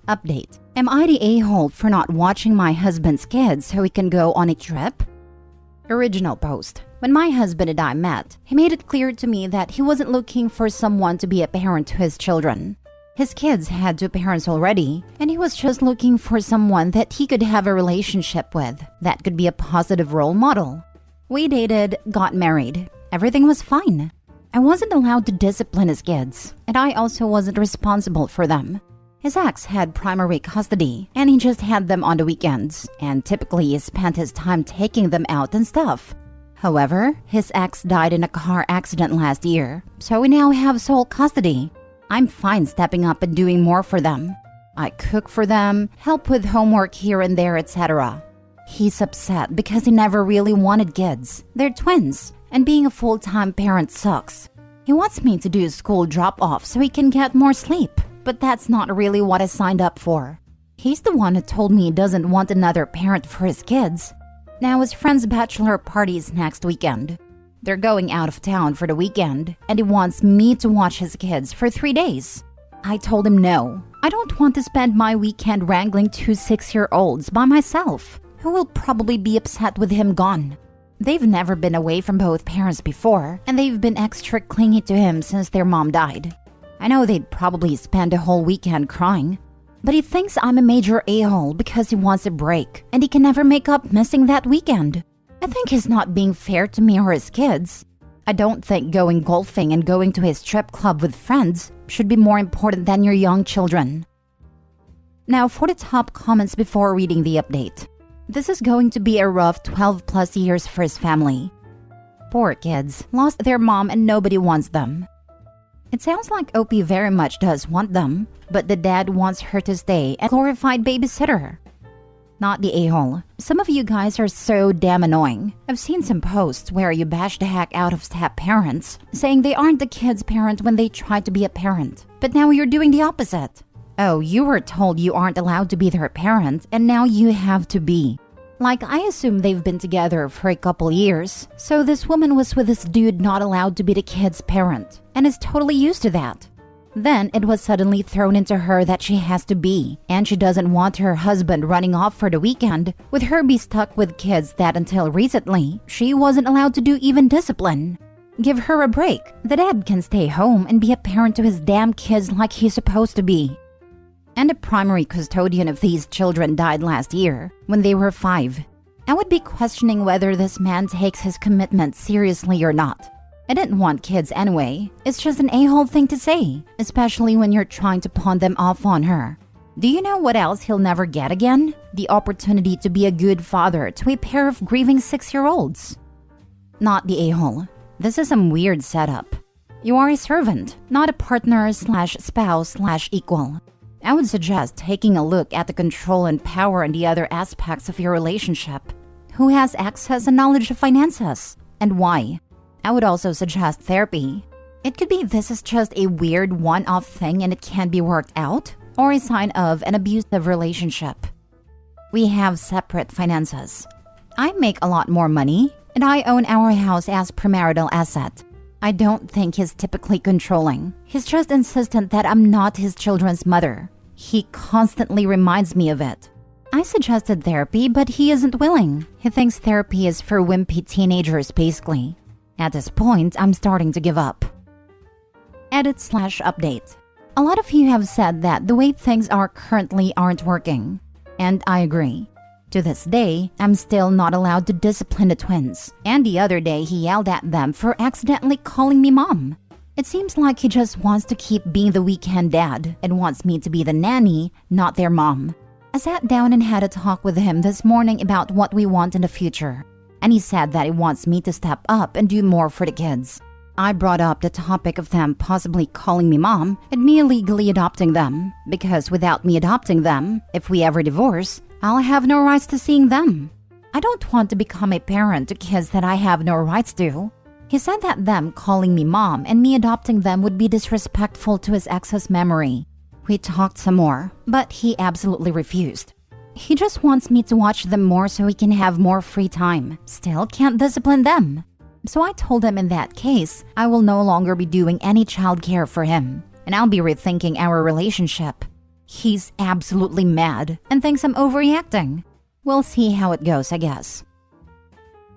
Update. Am I the a-hole for not watching my husband's kids so he can go on a trip? Original post. When my husband and I met, he made it clear to me that he wasn't looking for someone to be a parent to his children. His kids had two parents already, and he was just looking for someone that he could have a relationship with that could be a positive role model. We dated, got married. Everything was fine. I wasn't allowed to discipline his kids, and I also wasn't responsible for them. His ex had primary custody, and he just had them on the weekends, and typically he spent his time taking them out and stuff. However, his ex died in a car accident last year, so we now have sole custody. I'm fine stepping up and doing more for them. I cook for them, help with homework here and there, etc. He's upset because he never really wanted kids. They're twins, and being a full-time parent sucks. He wants me to do school drop-off so he can get more sleep. But that's not really what I signed up for. He's the one who told me he doesn't want another parent for his kids. Now his friend's bachelor party is next weekend. They're going out of town for the weekend, and he wants me to watch his kids for 3 days. I told him no. I don't want to spend my weekend wrangling two 6-year-olds by myself, who will probably be upset with him gone. They've never been away from both parents before, and they've been extra clingy to him since their mom died. I know they'd probably spend a whole weekend crying, but he thinks I'm a major a-hole because he wants a break and he can never make up missing that weekend. I think he's not being fair to me or his kids. I don't think going golfing and going to his strip club with friends should be more important than your young children. Now for the top comments before reading the update. This is going to be a rough 12 plus years for his family. Poor kids, lost their mom and nobody wants them. It sounds like OP very much does want them, but the dad wants her to stay a glorified babysitter. Not the a-hole. Some of you guys are so damn annoying. I've seen some posts where you bash the heck out of step parents, saying they aren't the kid's parent when they try to be a parent. But now you're doing the opposite. Oh, you were told you aren't allowed to be their parent, and now you have to be. Like, I assume they've been together for a couple years, so this woman was with this dude not allowed to be the kid's parent, and is totally used to that. Then it was suddenly thrown into her that she has to be, and she doesn't want her husband running off for the weekend, with her be stuck with kids that until recently, she wasn't allowed to do even discipline. Give her a break. The dad can stay home and be a parent to his damn kids like he's supposed to be. And the primary custodian of these children died last year, when they were 5. I would be questioning whether this man takes his commitment seriously or not. I didn't want kids anyway. It's just an a-hole thing to say, especially when you're trying to pawn them off on her. Do you know what else he'll never get again? The opportunity to be a good father to a pair of grieving 6-year-olds. Not the a-hole. This is some weird setup. You are a servant, not a partner slash spouse slash equal. I would suggest taking a look at the control and power and the other aspects of your relationship. Who has access and knowledge of finances? And why? I would also suggest therapy. It could be this is just a weird one-off thing and it can be worked out, or a sign of an abusive relationship. We have separate finances. I make a lot more money, and I own our house as premarital asset. I don't think he's typically controlling. He's just insistent that I'm not his children's mother. He constantly reminds me of it. I suggested therapy, but he isn't willing. He thinks therapy is for wimpy teenagers, basically. At this point, I'm starting to give up. Edit/update. A lot of you have said that the way things are currently aren't working. And I agree. To this day, I'm still not allowed to discipline the twins. And the other day, he yelled at them for accidentally calling me mom. It seems like he just wants to keep being the weekend dad and wants me to be the nanny, not their mom. I sat down and had a talk with him this morning about what we want in the future. And he said that he wants me to step up and do more for the kids. I brought up the topic of them possibly calling me mom and me illegally adopting them, because without me adopting them, if we ever divorce, I'll have no rights to seeing them. I don't want to become a parent to kids that I have no rights to. He said that them calling me mom and me adopting them would be disrespectful to his ex's memory. We talked some more, but he absolutely refused. He just wants me to watch them more so he can have more free time. Still can't discipline them. So I told him in that case, I will no longer be doing any childcare for him, and I'll be rethinking our relationship. He's absolutely mad and thinks I'm overreacting. We'll see how it goes, I guess.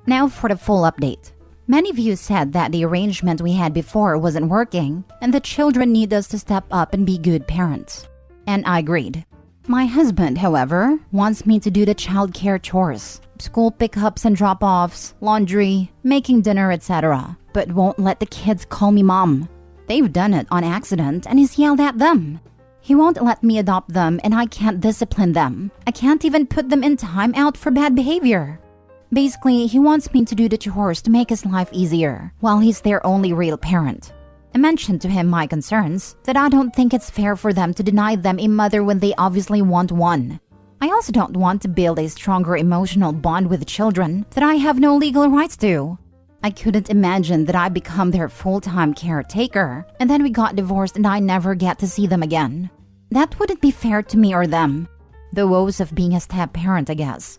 Now for the full update. Many of you said that the arrangement we had before wasn't working and the children need us to step up and be good parents. And I agreed. My husband, however, wants me to do the childcare chores, school pickups and drop-offs, laundry, making dinner, etc., but won't let the kids call me mom. They've done it on accident and he's yelled at them. He won't let me adopt them and I can't discipline them. I can't even put them in timeout for bad behavior. Basically, he wants me to do the chores to make his life easier, while he's their only real parent. I mentioned to him my concerns, that I don't think it's fair for them to deny them a mother when they obviously want one. I also don't want to build a stronger emotional bond with the children that I have no legal rights to. I couldn't imagine that I become their full-time caretaker, and then we got divorced and I never get to see them again. That wouldn't be fair to me or them. The woes of being a step-parent, I guess.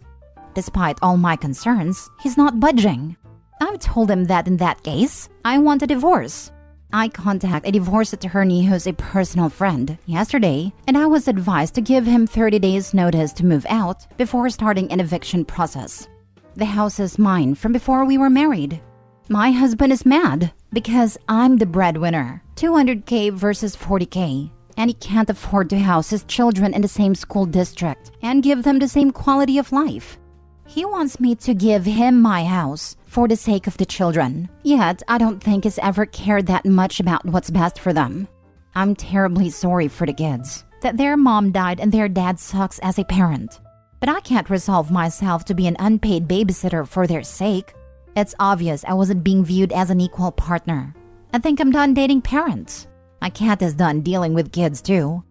Despite all my concerns, he's not budging. I've told him that in that case, I want a divorce. I contacted a divorce attorney who's a personal friend yesterday, and I was advised to give him 30 days notice to move out before starting an eviction process. The house is mine from before we were married. My husband is mad because I'm the breadwinner, $200K versus $40K, and he can't afford to house his children in the same school district and give them the same quality of life. He wants me to give him my house for the sake of the children, yet I don't think he's ever cared that much about what's best for them. I'm terribly sorry for the kids, that their mom died and their dad sucks as a parent. But I can't resolve myself to be an unpaid babysitter for their sake. It's obvious I wasn't being viewed as an equal partner. I think I'm done dating parents. My cat is done dealing with kids too.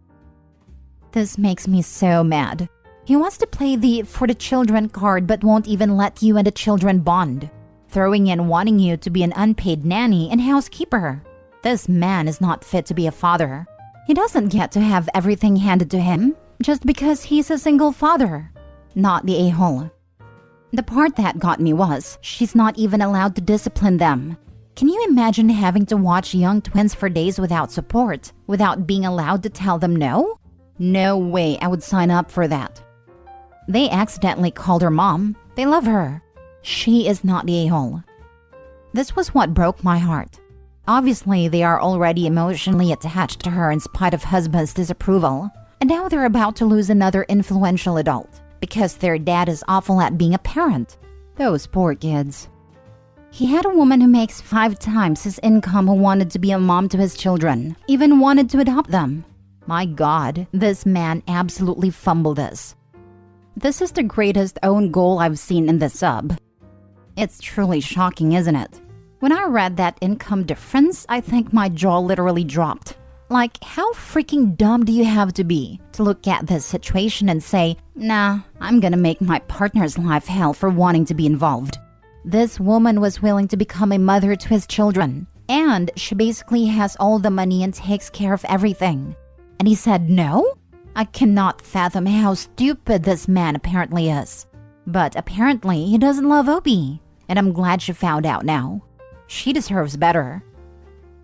This makes me so mad. He wants to play the for the children card but won't even let you and the children bond, throwing in wanting you to be an unpaid nanny and housekeeper. This man is not fit to be a father. He doesn't get to have everything handed to him just because he's a single father. Not the a-hole. The part that got me was she's not even allowed to discipline them. Can you imagine having to watch young twins for days without support, without being allowed to tell them no? No way I would sign up for that. They accidentally called her mom. They love her. She is not the a-hole. This was what broke my heart. Obviously, they are already emotionally attached to her in spite of husband's disapproval. And now they're about to lose another influential adult because their dad is awful at being a parent. Those poor kids. He had a woman who makes 5 times his income who wanted to be a mom to his children, even wanted to adopt them. My God, this man absolutely fumbled this. This is the greatest own goal I've seen in the sub. It's truly shocking, isn't it? When I read that income difference, I think my jaw literally dropped. Like, how freaking dumb do you have to be to look at this situation and say, nah, I'm gonna make my partner's life hell for wanting to be involved. This woman was willing to become a mother to his children, and she basically has all the money and takes care of everything. And he said no? I cannot fathom how stupid this man apparently is. But apparently he doesn't love Opie, and I'm glad she found out now. She deserves better.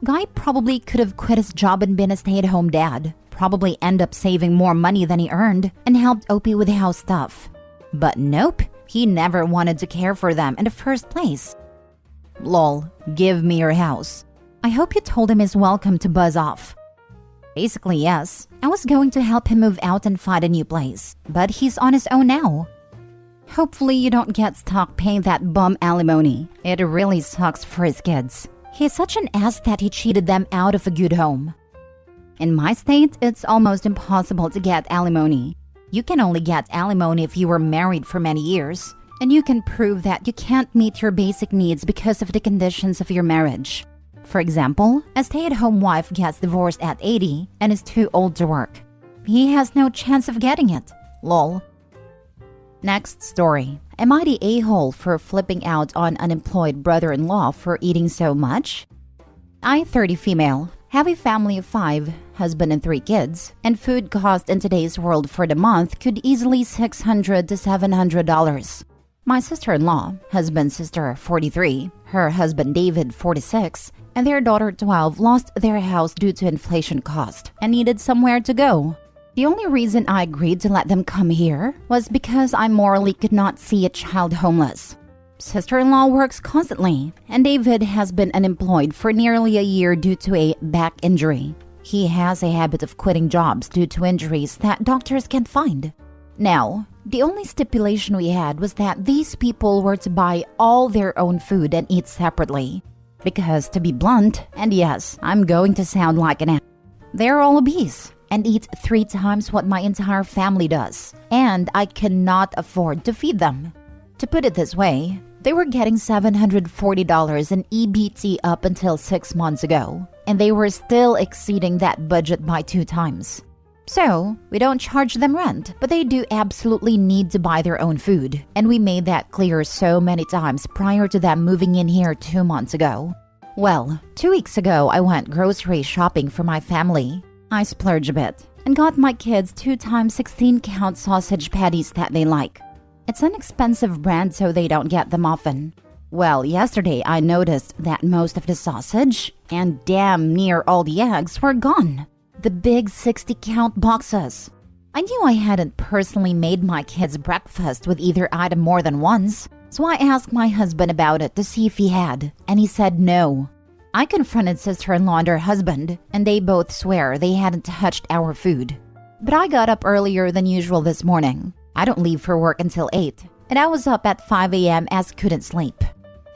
Guy probably could have quit his job and been a stay-at-home dad, probably end up saving more money than he earned, and helped Opie with house stuff. But nope, he never wanted to care for them in the first place. Lol, give me your house. I hope you told him he's welcome to buzz off. Basically, yes. I was going to help him move out and find a new place, but he's on his own now. Hopefully you don't get stuck paying that bum alimony. It really sucks for his kids. He's such an ass that he cheated them out of a good home. In my state, it's almost impossible to get alimony. You can only get alimony if you were married for many years, and you can prove that you can't meet your basic needs because of the conditions of your marriage. For example, a stay-at-home wife gets divorced at 80 and is too old to work. He has no chance of getting it. Lol. Next story. Am I the a-hole for flipping out on unemployed brother-in-law for eating so much? I, 30 female, have a family of 5, husband and 3 kids, and food cost in today's world for the month could easily $600 to $700. My sister-in-law, husband's sister 43, her husband David 46, and their daughter 12 lost their house due to inflation cost and needed somewhere to go. The only reason I agreed to let them come here was because I morally could not see a child homeless. Sister-in-law works constantly, and David has been unemployed for nearly a year due to a back injury. He has a habit of quitting jobs due to injuries that doctors can't find. Now, the only stipulation we had was that these people were to buy all their own food and eat separately. Because, to be blunt, and yes, I'm going to sound like an ass, they're all obese and eat 3 times what my entire family does, and I cannot afford to feed them. To put it this way, they were getting $740 in EBT up until 6 months ago, and they were still exceeding that budget by 2 times. So, we don't charge them rent, but they do absolutely need to buy their own food, and we made that clear so many times prior to them moving in here 2 months ago. Well, 2 weeks ago I went grocery shopping for my family. I splurged a bit and got my kids 2 times 16-count sausage patties that they like. It's an expensive brand, so they don't get them often. Well, yesterday I noticed that most of the sausage and damn near all the eggs were gone. The big 60-count boxes. I knew I hadn't personally made my kids breakfast with either item more than once, so I asked my husband about it to see if he had, and he said no. I confronted sister-in-law and her husband, and they both swear they hadn't touched our food. But I got up earlier than usual this morning. I don't leave for work until 8, and I was up at 5 a.m. as couldn't sleep.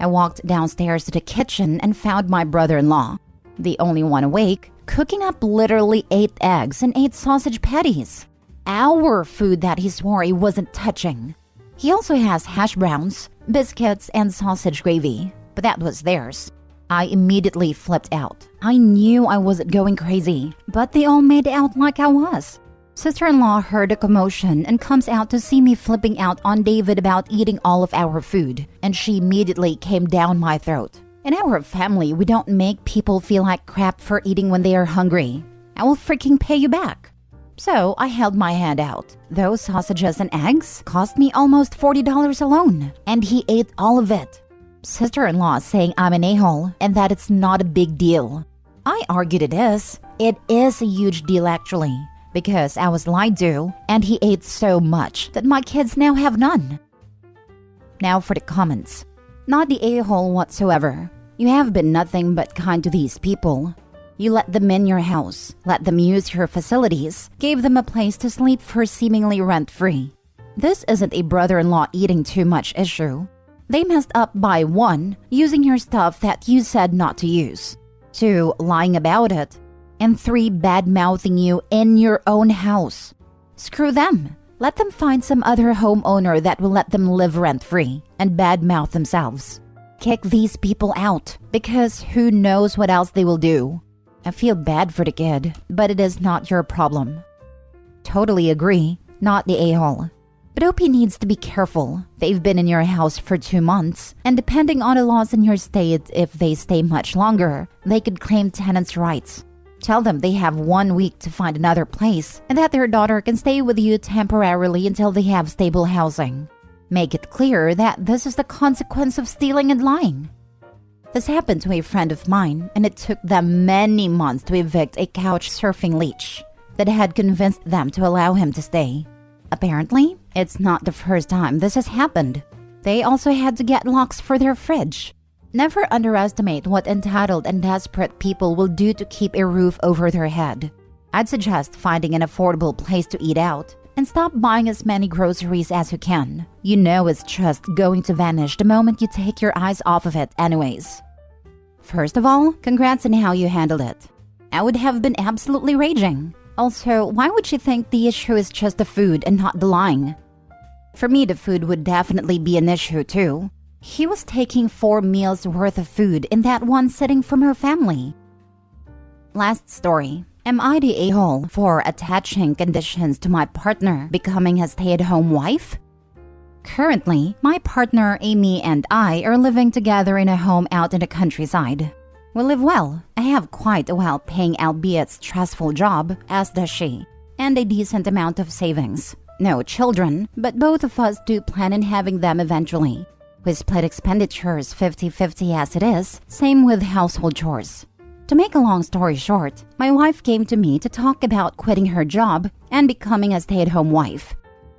I walked downstairs to the kitchen and found my brother-in-law, the only one awake, cooking up literally 8 eggs and 8 sausage patties. Our food that he swore he wasn't touching. He also has hash browns, biscuits, and sausage gravy, but that was theirs. I immediately flipped out. I knew I wasn't going crazy, but they all made out like I was. Sister-in-law heard a commotion and comes out to see me flipping out on David about eating all of our food, and she immediately came down my throat. In our family, we don't make people feel like crap for eating when they are hungry. I will freaking pay you back. So I held my hand out. Those sausages and eggs cost me almost $40 alone, and he ate all of it. Sister-in-law saying I'm an a-hole and that it's not a big deal. I argued it is. It is a huge deal actually, because I was lied to and he ate so much that my kids now have none. Now for the comments. Not the a-hole whatsoever. You have been nothing but kind to these people. You let them in your house, let them use your facilities, gave them a place to sleep for seemingly rent-free. This isn't a brother-in-law eating too much issue. They messed up by 1, using your stuff that you said not to use, 2, lying about it, and 3, bad-mouthing you in your own house. Screw them. Let them find some other homeowner that will let them live rent-free and bad-mouth themselves. Kick these people out, because who knows what else they will do. I feel bad for the kid, but it is not your problem. Totally agree, not the a-hole. But OP needs to be careful. They've been in your house for 2 months, and depending on the laws in your state, if they stay much longer, they could claim tenants' rights. Tell them they have 1 week to find another place, and that their daughter can stay with you temporarily until they have stable housing. Make it clear that this is the consequence of stealing and lying. This happened to a friend of mine, and it took them many months to evict a couch surfing leech that had convinced them to allow him to stay. Apparently, it's not the first time this has happened. They also had to get locks for their fridge. Never underestimate what entitled and desperate people will do to keep a roof over their head. I'd suggest finding an affordable place to eat out and stop buying as many groceries as you can. You know it's just going to vanish the moment you take your eyes off of it anyways. First of all, congrats on how you handled it. I would have been absolutely raging. Also, why would she think the issue is just the food and not the lying? For me, the food would definitely be an issue too. He was taking 4 meals worth of food in that one sitting from her family. Last story. Am I the a-hole for attaching conditions to my partner becoming a stay-at-home wife? Currently, my partner Amy and I are living together in a home out in the countryside. We live well. I have quite a well-paying albeit stressful job, as does she, and a decent amount of savings. No children, but both of us do plan on having them eventually. We split expenditures 50-50 as it is, same with household chores. To make a long story short, my wife came to me to talk about quitting her job and becoming a stay-at-home wife.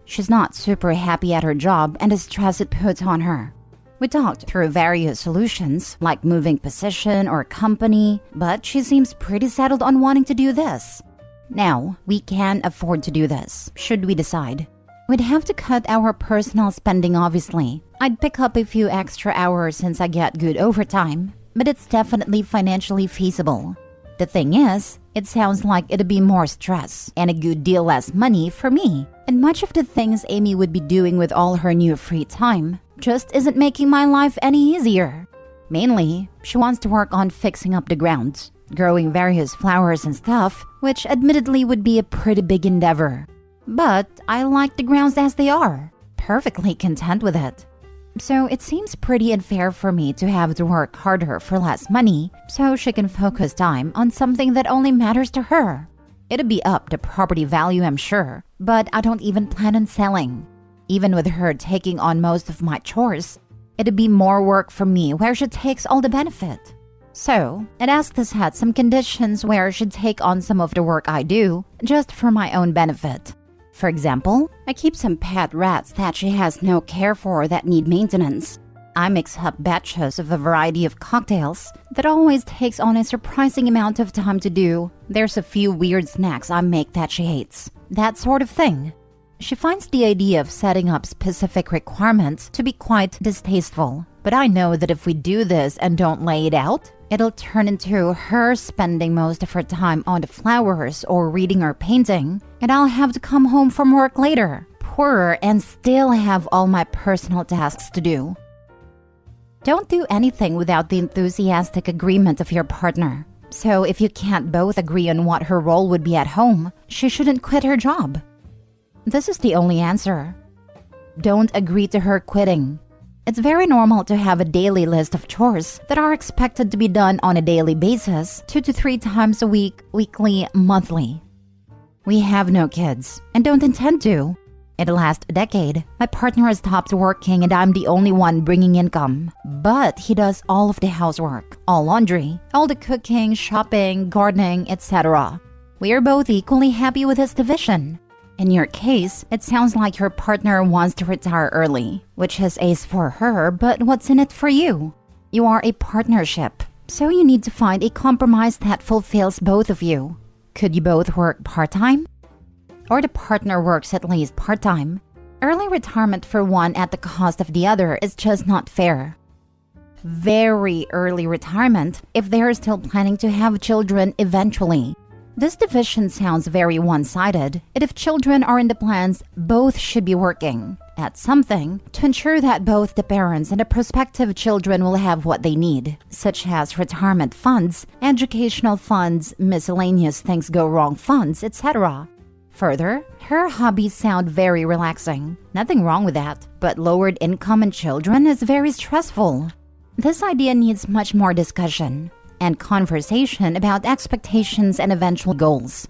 She's not super happy at her job and the stress it puts on her. We talked through various solutions, like moving position or company, but she seems pretty settled on wanting to do this. Now, we can afford to do this, should we decide. We'd have to cut our personal spending obviously. I'd pick up a few extra hours since I get good overtime, but it's definitely financially feasible. The thing is, it sounds like it'd be more stress and a good deal less money for me. And much of the things Amy would be doing with all her new free time just isn't making my life any easier. Mainly, she wants to work on fixing up the grounds, growing various flowers and stuff, which admittedly would be a pretty big endeavor. But I like the grounds as they are, perfectly content with it. So it seems pretty unfair for me to have to work harder for less money so she can focus time on something that only matters to her. It'd be up the property value, I'm sure, but I don't even plan on selling. Even with her taking on most of my chores, it'd be more work for me where she takes all the benefit. So, I'd ask to set some conditions where she'd take on some of the work I do just for my own benefit. For example, I keep some pet rats that she has no care for that need maintenance. I mix up batches of a variety of cocktails that always takes on a surprising amount of time to do. There's a few weird snacks I make that she hates. That sort of thing. She finds the idea of setting up specific requirements to be quite distasteful. But I know that if we do this and don't lay it out, it'll turn into her spending most of her time on the flowers or reading or painting, and I'll have to come home from work later, poorer, and still have all my personal tasks to do. Don't do anything without the enthusiastic agreement of your partner. So if you can't both agree on what her role would be at home, she shouldn't quit her job. This is the only answer. Don't agree to her quitting. It's very normal to have a daily list of chores that are expected to be done on a daily basis, 2 to 3 times a week, weekly, monthly. We have no kids and don't intend to. It'll last a decade. My partner has stopped working and I'm the only one bringing income. But he does all of the housework, all laundry, all the cooking, shopping, gardening, etc. We are both equally happy with his division. In your case, it sounds like your partner wants to retire early, which is ace for her, but what's in it for you? You are a partnership, so you need to find a compromise that fulfills both of you. Could you both work part-time? Or the partner works at least part-time? Early retirement for one at the cost of the other is just not fair. Very early retirement if they are still planning to have children eventually. This division sounds very one-sided, and if children are in the plans, both should be working at something to ensure that both the parents and the prospective children will have what they need, such as retirement funds, educational funds, miscellaneous things go wrong funds, etc. Further, her hobbies sound very relaxing. Nothing wrong with that, but lowered income and children is very stressful. This idea needs much more discussion and conversation about expectations and eventual goals.